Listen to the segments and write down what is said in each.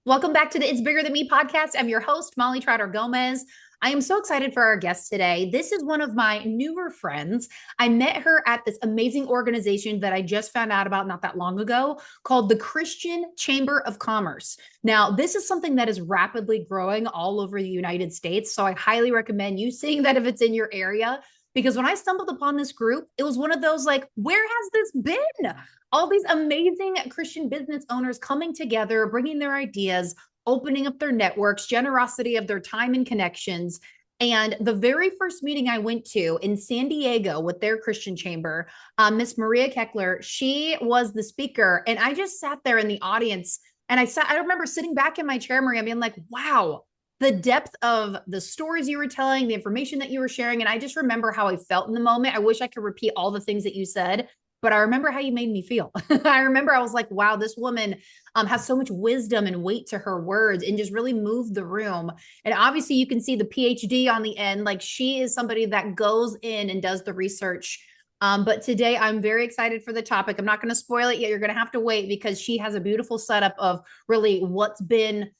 Welcome back to the It's Bigger Than Me podcast. I'm your host, Molly Trotter Gomez. I am so excited for our guest today. This is one of my newer friends. I met her at this amazing organization that I just found out about not that long ago called the Christian Chamber of Commerce. Now, this is something that is rapidly growing all over the United States. So I highly recommend you seeing that if it's in your area. Because when I stumbled upon this group, it was one of those like, where has this been? All these amazing Christian business owners coming together, bringing their ideas, opening up their networks, generosity of their time and connections. And the very first meeting I went to in San Diego with their Christian chamber, Miss Maria Keckler, she was the speaker. And I just sat there in the audience and I remember sitting back in my chair, Maria, being like, wow, the depth of the stories you were telling, the information that you were sharing. And I just remember how I felt in the moment. I wish I could repeat all the things that you said, but I remember how you made me feel. I remember I was like, wow, this woman has so much wisdom and weight to her words and just really moved the room. And obviously, you can see the PhD on the end. Like, she is somebody that goes in and does the research. But today, I'm very excited for the topic. I'm not going to spoil it yet. You're going to have to wait because she has a beautiful setup of really what's been,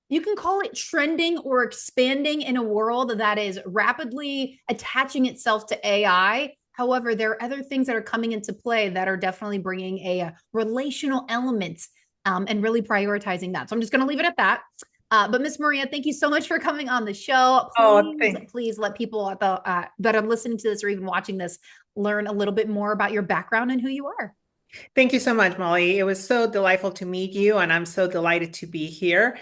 you can call it trending or expanding in a world that is rapidly attaching itself to AI. However, there are other things that are coming into play that are definitely bringing a relational element and really prioritizing that. So I'm just going to leave it at that. But Miss Maria, thank you so much for coming on the show. Oh, Please let people at the that are listening to this or even watching this learn a little bit more about your background and who you are. thank you so much, Molly. It was so delightful to meet you, and I'm so delighted to be here.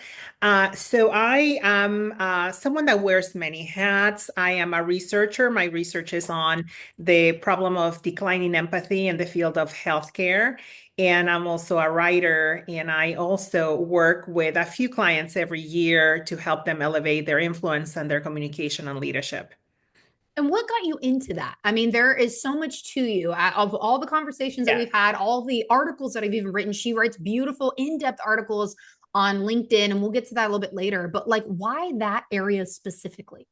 So I am someone that wears many hats. I am a researcher. My research is on the problem of declining empathy in the field of healthcare. And I'm also a writer, and I also work with a few clients every year to help them elevate their influence and their communication and leadership. And what got you into that? I mean, there is so much to you. Of all the conversations that Yeah. we've had, all the articles that I've even written, she writes beautiful, in depth articles on LinkedIn, and we'll get to that a little bit later. But like, why that area specifically?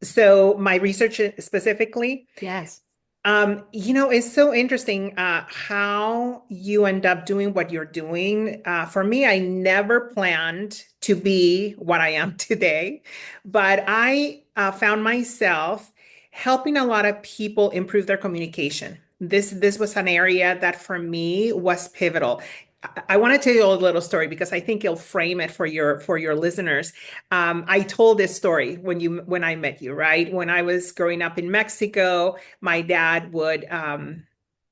So my research specifically. Yes. It's so interesting how you end up doing what you're doing. For me, I never planned to be what I am today, but I found myself helping a lot of people improve their communication. This was an area that for me was pivotal. I want to tell you a little story because I think it'll frame it for your listeners. I told this story when I met you, right? When I was growing up in Mexico, my dad would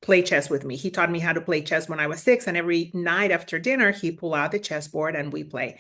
play chess with me. He taught me how to play chess when I was 6, and every night after dinner, he pull out the chessboard and we play.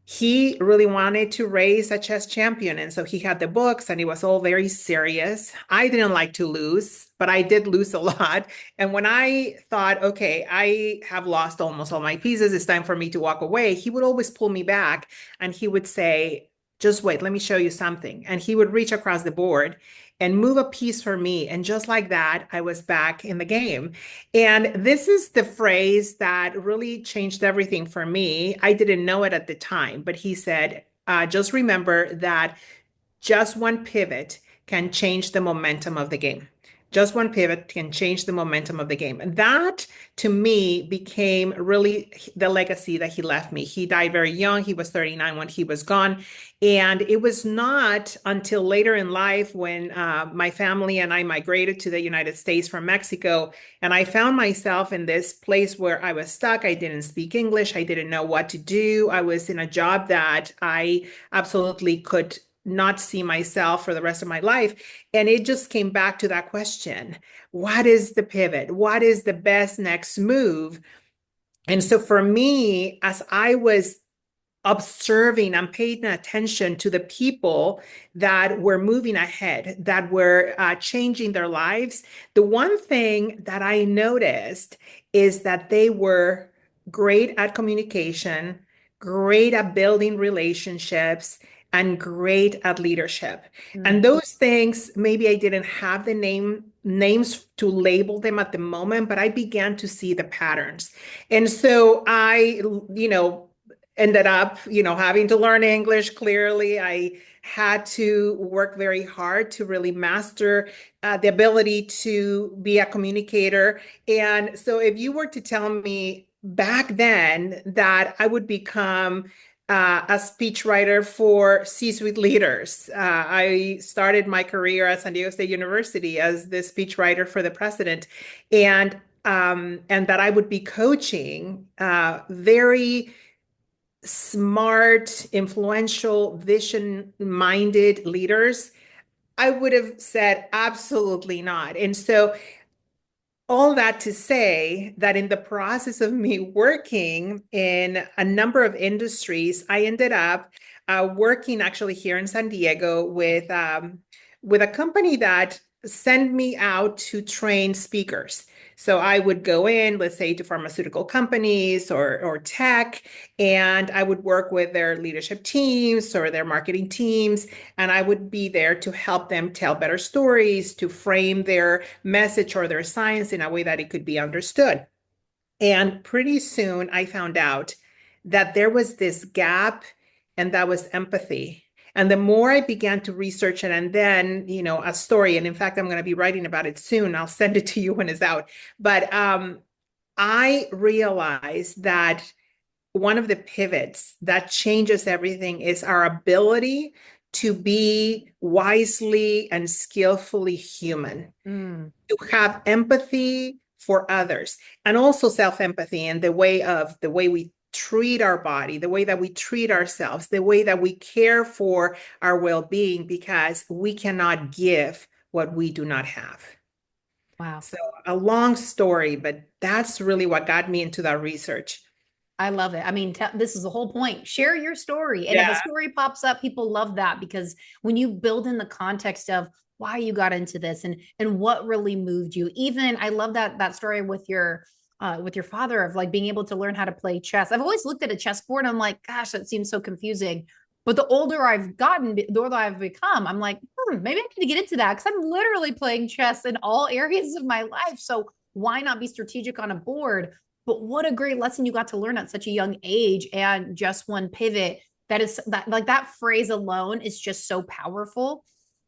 He really wanted to raise a chess champion. And so he had the books and it was all very serious. I didn't like to lose, but I did lose a lot. And when I thought, okay, I have lost almost all my pieces, it's time for me to walk away, he would always pull me back and he would say, just wait, let me show you something. And he would reach across the board and move a piece for me. And just like that, I was back in the game. And this is the phrase that really changed everything for me. I didn't know it at the time, but he said, just remember that just one pivot can change the momentum of the game. Just one pivot can change the momentum of the game. And that to me became really the legacy that he left me. He died very young. He was 39 when he was gone. And it was not until later in life when my family and I migrated to the United States from Mexico. And I found myself in this place where I was stuck. I didn't speak English. I didn't know what to do. I was in a job that I absolutely could not see myself for the rest of my life. And it just came back to that question. What is the pivot? What is the best next move? And so for me, as I was observing and paying attention to the people that were moving ahead, that were changing their lives, the one thing that I noticed is that they were great at communication, great at building relationships, and great at leadership. Mm. And those things, maybe I didn't have the names to label them at the moment, but I began to see the patterns. And so I, ended up, having to learn English clearly. I had to work very hard to really master the ability to be a communicator. And so if you were to tell me back then that I would become a speechwriter for C-suite leaders. I started my career at San Diego State University as the speechwriter for the president, and that I would be coaching very smart, influential, vision-minded leaders. I would have said absolutely not. And so all that to say that in the process of me working in a number of industries, I ended up working actually here in San Diego with a company that sent me out to train speakers. So I would go in, let's say, to pharmaceutical companies or tech, and I would work with their leadership teams or their marketing teams, and I would be there to help them tell better stories, to frame their message or their science in a way that it could be understood. And pretty soon I found out that there was this gap, and that was empathy. And the more I began to research it, and then, a story, and in fact, I'm going to be writing about it soon. I'll send it to you when it's out. But I realized that one of the pivots that changes everything is our ability to be wisely and skillfully human, Mm, to have empathy for others, and also self-empathy in the way we treat our body, the way that we treat ourselves, the way that we care for our well-being, because we cannot give what we do not have. wow. So a long story, but that's really what got me into that research. I love it. I mean, this is the whole point. Share your story. And if a Yeah. story pops up, people love that because when you build in the context of why you got into this and what really moved you. Even I love that story with your father of like being able to learn how to play chess. I've always looked at a chessboard and I'm like, gosh, that seems so confusing. But the older I've gotten, the older I've become, I'm like, maybe I need to get into that because I'm literally playing chess in all areas of my life. So why not be strategic on a board? But what a great lesson you got to learn at such a young age and just one pivot. That is that like that phrase alone is just so powerful.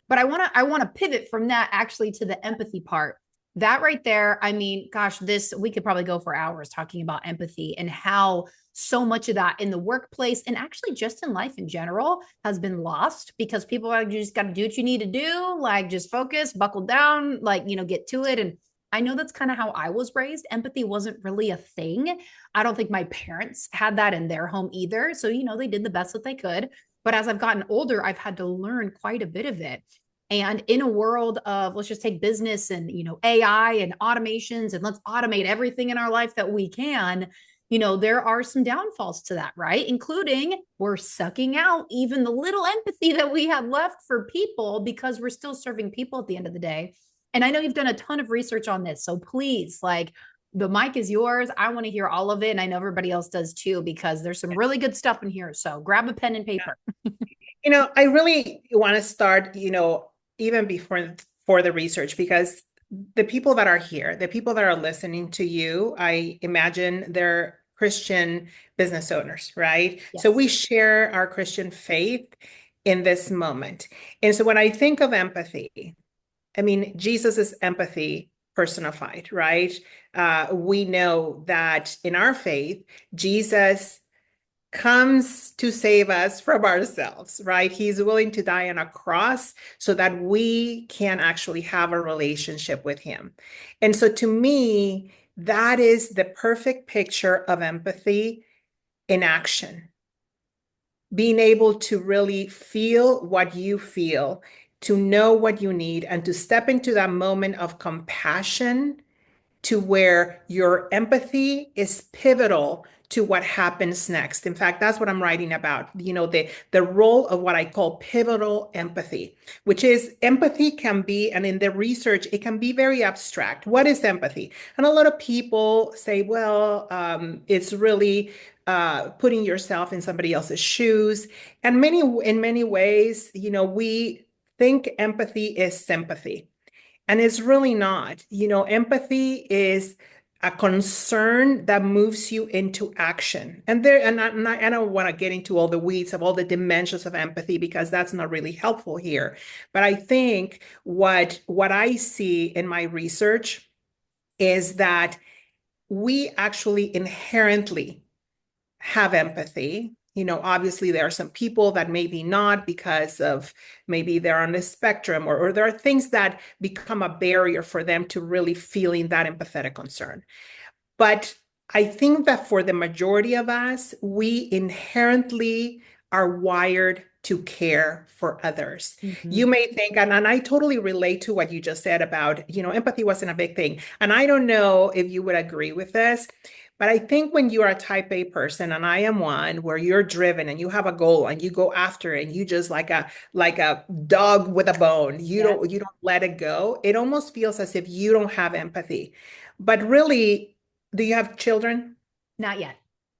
But I want to pivot from that actually to the empathy part. That right there, I mean, gosh, this we could probably go for hours talking about empathy and how so much of that in the workplace and actually just in life in general has been lost because people are like, you just got to do what you need to do, like just focus, buckle down, like, get to it. And I know that's kind of how I was raised. Empathy wasn't really a thing. I don't think my parents had that in their home either. So, they did the best that they could. But as I've gotten older, I've had to learn quite a bit of it. And in a world of let's just take business and AI and automations and let's automate everything in our life that we can, there are some downfalls to that, right? Including we're sucking out even the little empathy that we have left for people because we're still serving people at the end of the day. And I know you've done a ton of research on this. So please, like, the mic is yours. I want to hear all of it. And I know everybody else does too, because there's some really good stuff in here. So grab a pen and paper. I really want to start, even before for the research, because the people that are here, the people that are listening to you, I imagine they're Christian business owners, right? So Yes. we share our Christian faith in this moment. And so when I think of empathy, I mean, Jesus is empathy personified, right? We know that in our faith, Jesus comes to save us from ourselves, right? He's willing to die on a cross so that we can actually have a relationship with him. And so to me, that is the perfect picture of empathy in action. Being able to really feel what you feel, to know what you need, and to step into that moment of compassion to where your empathy is pivotal to what happens next. In fact, that's what I'm writing about, the role of what I call pivotal empathy, which is empathy can be, and in the research, it can be very abstract. What is empathy? And a lot of people say, well, it's really putting yourself in somebody else's shoes. And in many ways, we think empathy is sympathy. And it's really not. Empathy is a concern that moves you into action. And I don't want to get into all the weeds of all the dimensions of empathy because that's not really helpful here. But I think what I see in my research is that we actually inherently have empathy. Obviously, there are some people that maybe not because of maybe they're on the spectrum, or there are things that become a barrier for them to really feeling that empathetic concern. But I think that for the majority of us, we inherently are wired to care for others. Mhm. You may think, and I totally relate to what you just said about, empathy wasn't a big thing. And I don't know if you would agree with this, but I think when you are a type A person, and I am one, where you're driven and you have a goal and you go after it and you just like a dog with a bone, you Yeah, don't let it go. It almost feels as if you don't have empathy. But really, do you have children? not yet.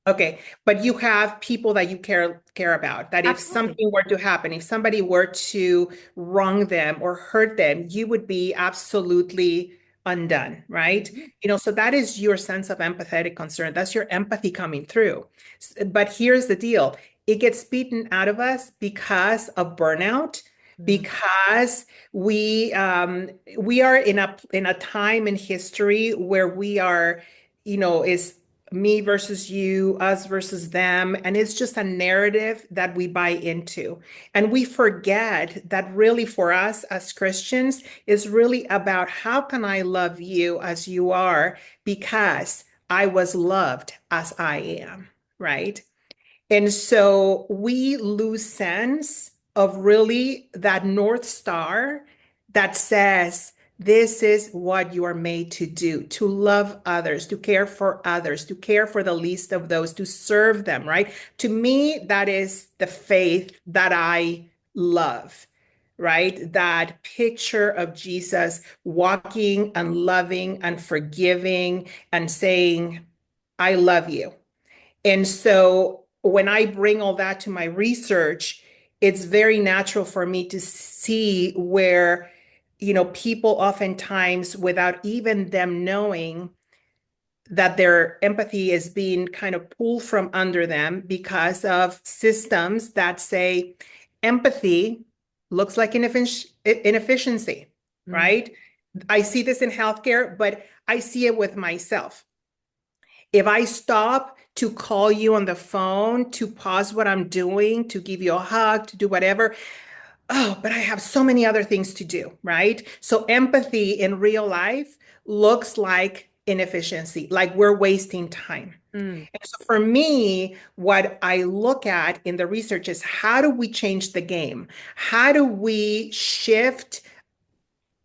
Okay, but you have people that you care about. That if Absolutely. something were to happen, if somebody were to wrong them or hurt them, you would be absolutely undone, right? Mhm. So that is your sense of empathetic concern. That's your empathy coming through. But here's the deal. It gets beaten out of us because of burnout, Mm. because we are in a time in history where we are, is me versus you, us versus them. And it's just a narrative that we buy into. And we forget that really for us as Christians is really about how can I love you as you are because I was loved as I am, right? And so we lose sense of really that North Star that says, this is what you are made to do, to love others, to care for others, to care for the least of those, to serve them, right? To me, that is the faith that I love, right? That picture of Jesus walking and loving and forgiving and saying, I love you. And so when I bring all that to my research, it's very natural for me to see where, people oftentimes, without even them knowing that their empathy is being kind of pulled from under them because of systems that say empathy looks like inefficiency, Mm. right? I see this in healthcare, but I see it with myself. If I stop to call you on the phone, to pause what I'm doing, to give you a hug, to do whatever, oh, but I have so many other things to do, right? So empathy in real life looks like inefficiency, like we're wasting time. Mm. And so for me, what I look at in the research is how do we change the game? How do we shift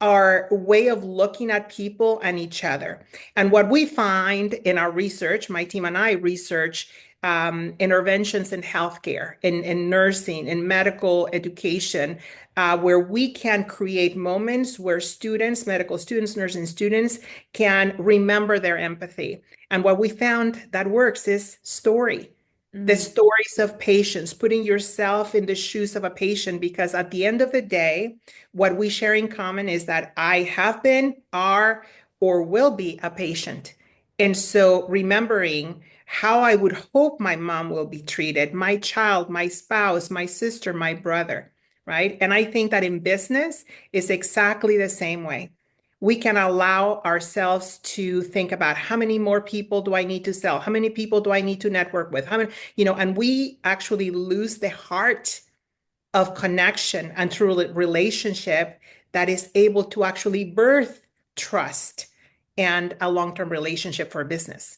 our way of looking at people and each other? And what we find in our research, my team and I research interventions in healthcare, in nursing, in medical education, where we can create moments where students, medical students, nursing students, can remember their empathy. And what we found that works is story. The Mm. stories of patients, putting yourself in the shoes of a patient, because at the end of the day, what we share in common is that I have been, are, or will be a patient. And so remembering how I would hope my mom will be treated, my child, my spouse, my sister, my brother, right? And I think that in business is exactly the same way. We can allow ourselves to think about how many more people do I need to sell? How many people do I need to network with? How many, and we actually lose the heart of connection and through relationship that is able to actually birth trust and a long-term relationship for business.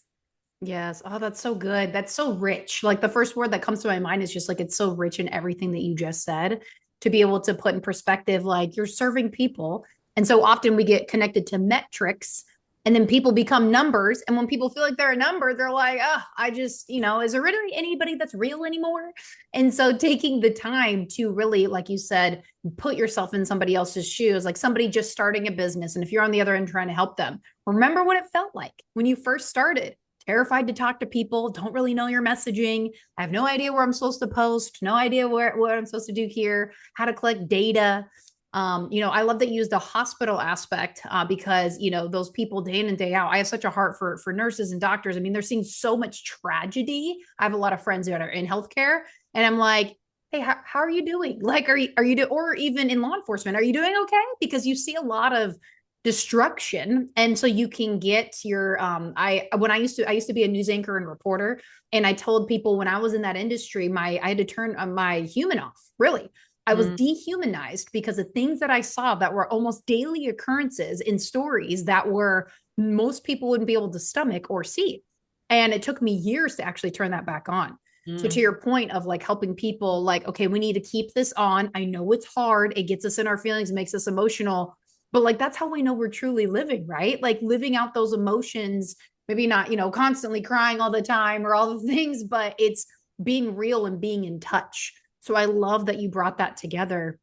Yes. Oh, that's so good. That's so rich. Like the first word that comes to my mind is just like it's so rich in everything that you just said to be able to put in perspective, like you're serving people. And so often we get connected to metrics and then people become numbers. And when people feel like they're a number, they're like, oh, I just, is there really anybody that's real anymore? And so taking the time to really, like you said, put yourself in somebody else's shoes, like somebody just starting a business. And if you're on the other end trying to help them, remember what it felt like when you first started, terrified to talk to people, don't really know your messaging. I have no idea where I'm supposed to post, no idea what I'm supposed to do here, how to collect data. I love that you use the hospital aspect because those people day in and day out. I have such a heart for nurses and doctors. I mean, they're seeing so much tragedy. I have a lot of friends that are in healthcare, and I'm like, hey, how are you doing? Like, are you or even in law enforcement, are you doing okay? Because you see a lot of destruction. And so you can get your I used to be a news anchor and reporter, and I told people when I was in that industry, my I had to turn my human off, really. I was Mm, dehumanized because of things that I saw that were almost daily occurrences in stories that were most people wouldn't be able to stomach or see. And it took me years to actually turn that back on. So to mm. your point of like helping people, like, okay, we need to keep this on. I know it's hard. It gets us in our feelings, it makes us emotional, but like that's how we know we're truly living, right? Like living out those emotions, maybe not, constantly crying all the time or all the things, but it's being real and being in touch. So I love that you brought that together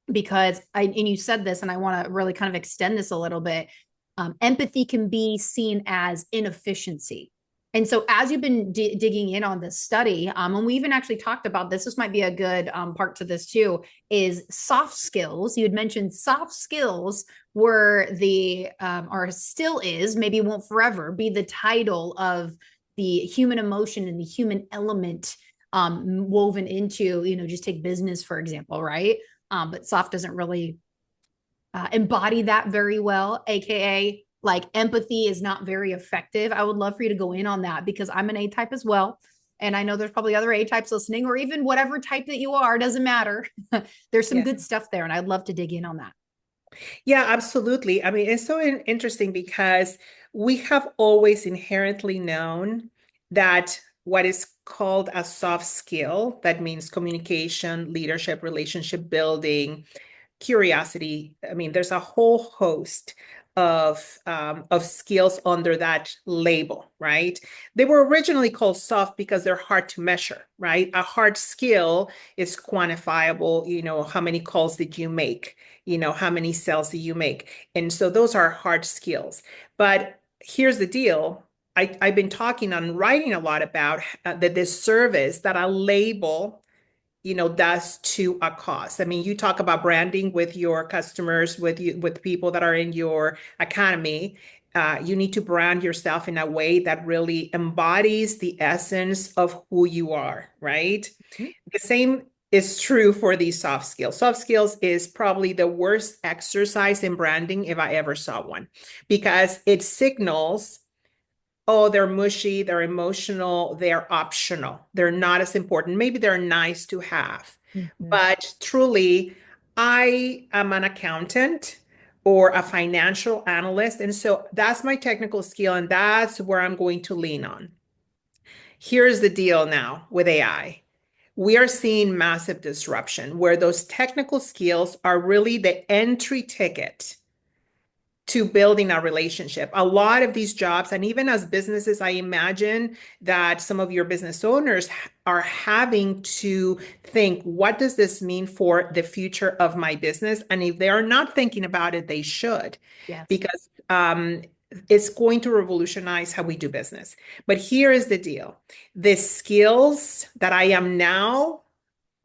because and you said this, and I want to really kind of extend this a little bit. Empathy can be seen as inefficiency. And so, as you've been digging in on this study, and we even actually talked about this, this might be a good part to this too, is soft skills. You had mentioned soft skills were or still is, maybe won't forever be the title of the human emotion and the human element woven into, just take business, for example, right? But soft doesn't really embody that very well, aka like empathy is not very effective. I would love for you to go in on that because I'm an A type as well. And I know there's probably other A types listening, or even whatever type that you are, doesn't matter. There's some Yeah. good stuff there, and I'd love to dig in on that. Yeah, absolutely. I mean, it's so interesting because we have always inherently known that what is called a soft skill, that means communication, leadership, relationship building, curiosity. I mean, there's a whole host of skills under that label, right? They were originally called soft because they're hard to measure, right? A hard skill is quantifiable. How many calls did you make? How many sales did you make? And so those are hard skills. But here's the deal. I've been talking and writing a lot about the disservice that a label does to a cause. I mean, you talk about branding with your customers, with people that are in your academy. You need to brand yourself in a way that really embodies the essence of who you are, right? Mhm. The same is true for these soft skills. Soft skills is probably the worst exercise in branding if I ever saw one, because it signals, oh, they're mushy, they're emotional, they're optional. They're not as important. Maybe they're nice to have. Mhm. But truly, I am an accountant or a financial analyst. And so that's my technical skill, and that's where I'm going to lean on. Here's the deal now with AI. We are seeing massive disruption where those technical skills are really the entry ticket to building a relationship. A lot of these jobs, and even as businesses, I imagine that some of your business owners are having to think, what does this mean for the future of my business? And if they are not thinking about it, they should, Yes. because it's going to revolutionize how we do business. But here is the deal. The skills that I am now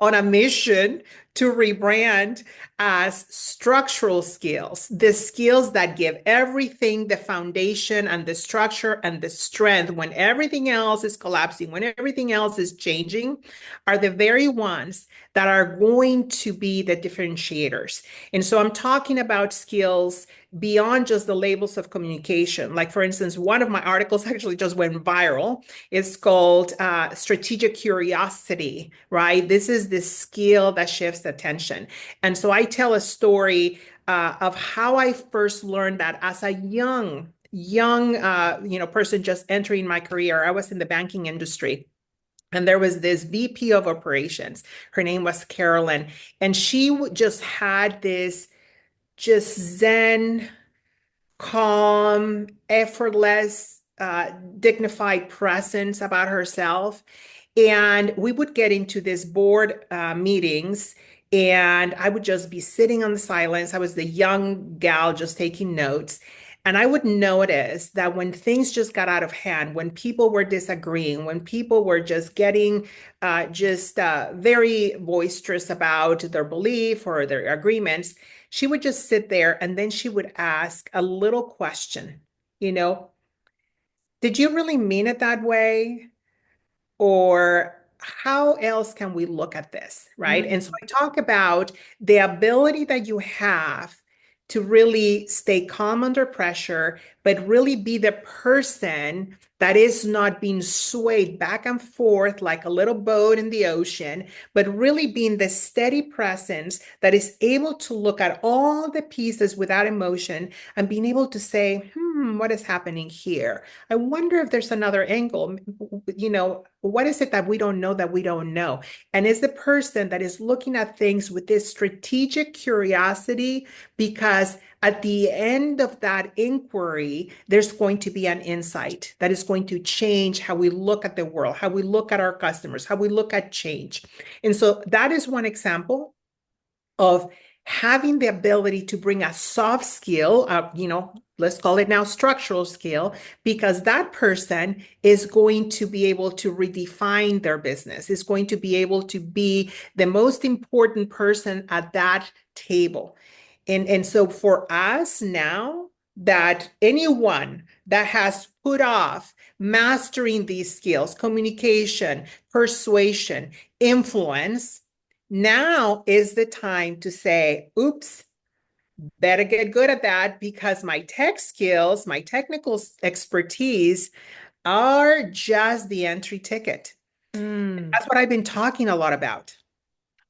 on a mission to rebrand as structural skills, the skills that give everything the foundation and the structure and the strength when everything else is collapsing, when everything else is changing, are the very ones that are going to be the differentiators. And so I'm talking about skills beyond just the labels of communication. Like, for instance, one of my articles actually just went viral. It's called strategic curiosity, right? This is the skill that shifts attention. And so I tell a story of how I first learned that as a young person just entering my career. I was in the banking industry. And there was this VP of operations. Her name was Carolyn. And she just had this just Zen, calm, effortless, dignified presence about herself. And we would get into these board meetings, and I would just be sitting on the silence. I was the young gal just taking notes. And I would notice that when things just got out of hand, when people were disagreeing, when people were just getting very boisterous about their belief or their agreements, she would just sit there and then she would ask a little question, you know, did you really mean it that way? Or how else can we look at this, right? And so Mm. I talk about the ability that you have to really stay calm under pressure, but really be the person that is not being swayed back and forth like a little boat in the ocean, but really being the steady presence that is able to look at all the pieces without emotion and being able to say, what is happening here? I wonder if there's another angle. What is it that we don't know that we don't know? And is the person that is looking at things with this strategic curiosity, because at the end of that inquiry, there's going to be an insight that is going to change how we look at the world, how we look at our customers, how we look at change. And so that is one example of having the ability to bring a soft skill, let's call it now structural skill, because that person is going to be able to redefine their business, is going to be able to be the most important person at that table. And so for us now, that anyone that has put off mastering these skills, communication, persuasion, influence, now is the time to say, oops, better get good at that, because my tech skills, my technical expertise are just the entry ticket. Mm. That's what I've been talking a lot about.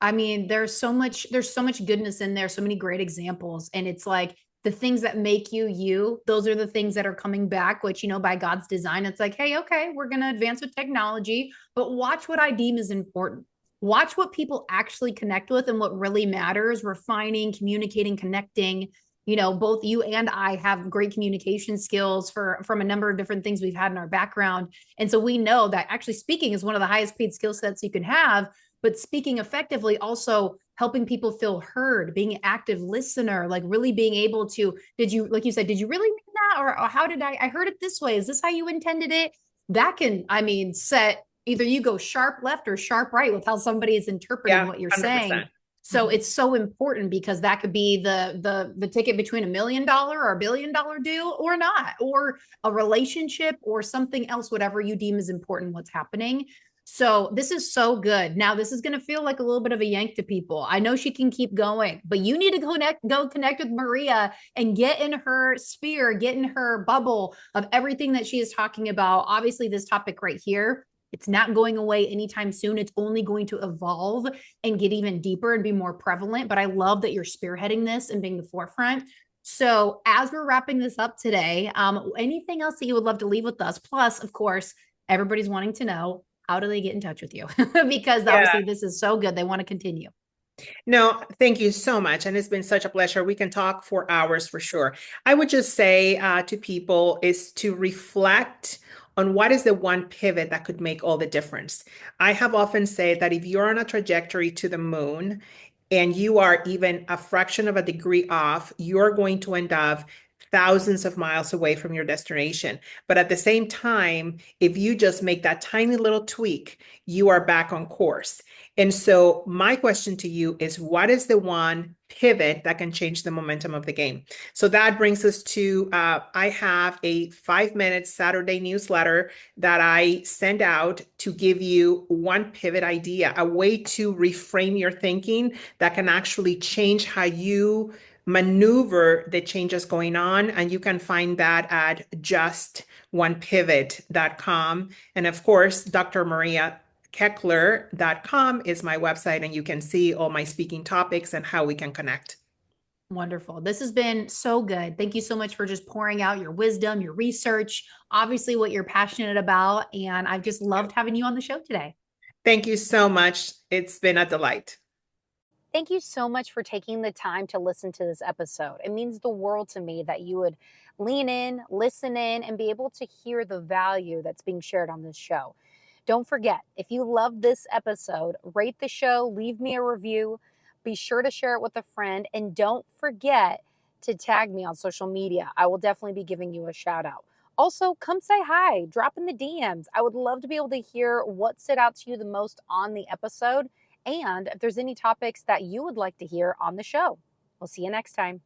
I mean, there's so much goodness in there, so many great examples. And it's like the things that make you you, those are the things that are coming back, which, by God's design, it's like, hey, okay, we're going to advance with technology, but watch what I deem is important. Watch what people actually connect with and what really matters, refining, communicating, connecting. Both you and I have great communication skills from a number of different things we've had in our background. And so we know that actually speaking is one of the highest paid skill sets you can have, but speaking effectively also helping people feel heard, being an active listener, like really being able to, like you said, did you really mean that? Or how did I heard it this way? Is this how you intended it? That can, I mean, set either you go sharp left or sharp right with how somebody is interpreting Yeah, what you're saying. 100%. So it's so important because that could be the ticket between $1 million or $1 billion deal or not, or a relationship or something else, whatever you deem is important, what's happening. So this is so good. Now this is going to feel like a little bit of a yank to people. I know she can keep going, but you need to go connect with Maria and get in her sphere, get in her bubble of everything that she is talking about. Obviously, this topic right here, it's not going away anytime soon. It's only going to evolve and get even deeper and be more prevalent. But I love that you're spearheading this and being the forefront. So as we're wrapping this up today, anything else that you would love to leave with us? Plus, of course, everybody's wanting to know, how do they get in touch with you? Because Yeah. obviously this is so good. They want to continue. No, thank you so much. And it's been such a pleasure. We can talk for hours for sure. I would just say to people is to reflect on what is the one pivot that could make all the difference. I have often said that if you're on a trajectory to the moon and you are even a fraction of a degree off, you're going to end up thousands of miles away from your destination. But at the same time, if you just make that tiny little tweak, you are back on course. And so my question to you is, what is the one pivot that can change the momentum of the game? So that brings us to, I have a 5-minute Saturday newsletter that I send out to give you one pivot idea, a way to reframe your thinking that can actually change how you maneuver the changes going on. And you can find that at justonepivot.com. And of course, Dr. Maria Keckler.com is my website, and you can see all my speaking topics and how we can connect. Wonderful. This has been so good. Thank you so much for just pouring out your wisdom, your research, obviously what you're passionate about. And I've just loved having you on the show today. Thank you so much. It's been a delight. Thank you so much for taking the time to listen to this episode. It means the world to me that you would lean in, listen in, and be able to hear the value that's being shared on this show. Don't forget, if you love this episode, rate the show, leave me a review, be sure to share it with a friend, and don't forget to tag me on social media. I will definitely be giving you a shout out. Also, come say hi, drop in the DMs. I would love to be able to hear what stood out to you the most on the episode, and if there's any topics that you would like to hear on the show. We'll see you next time.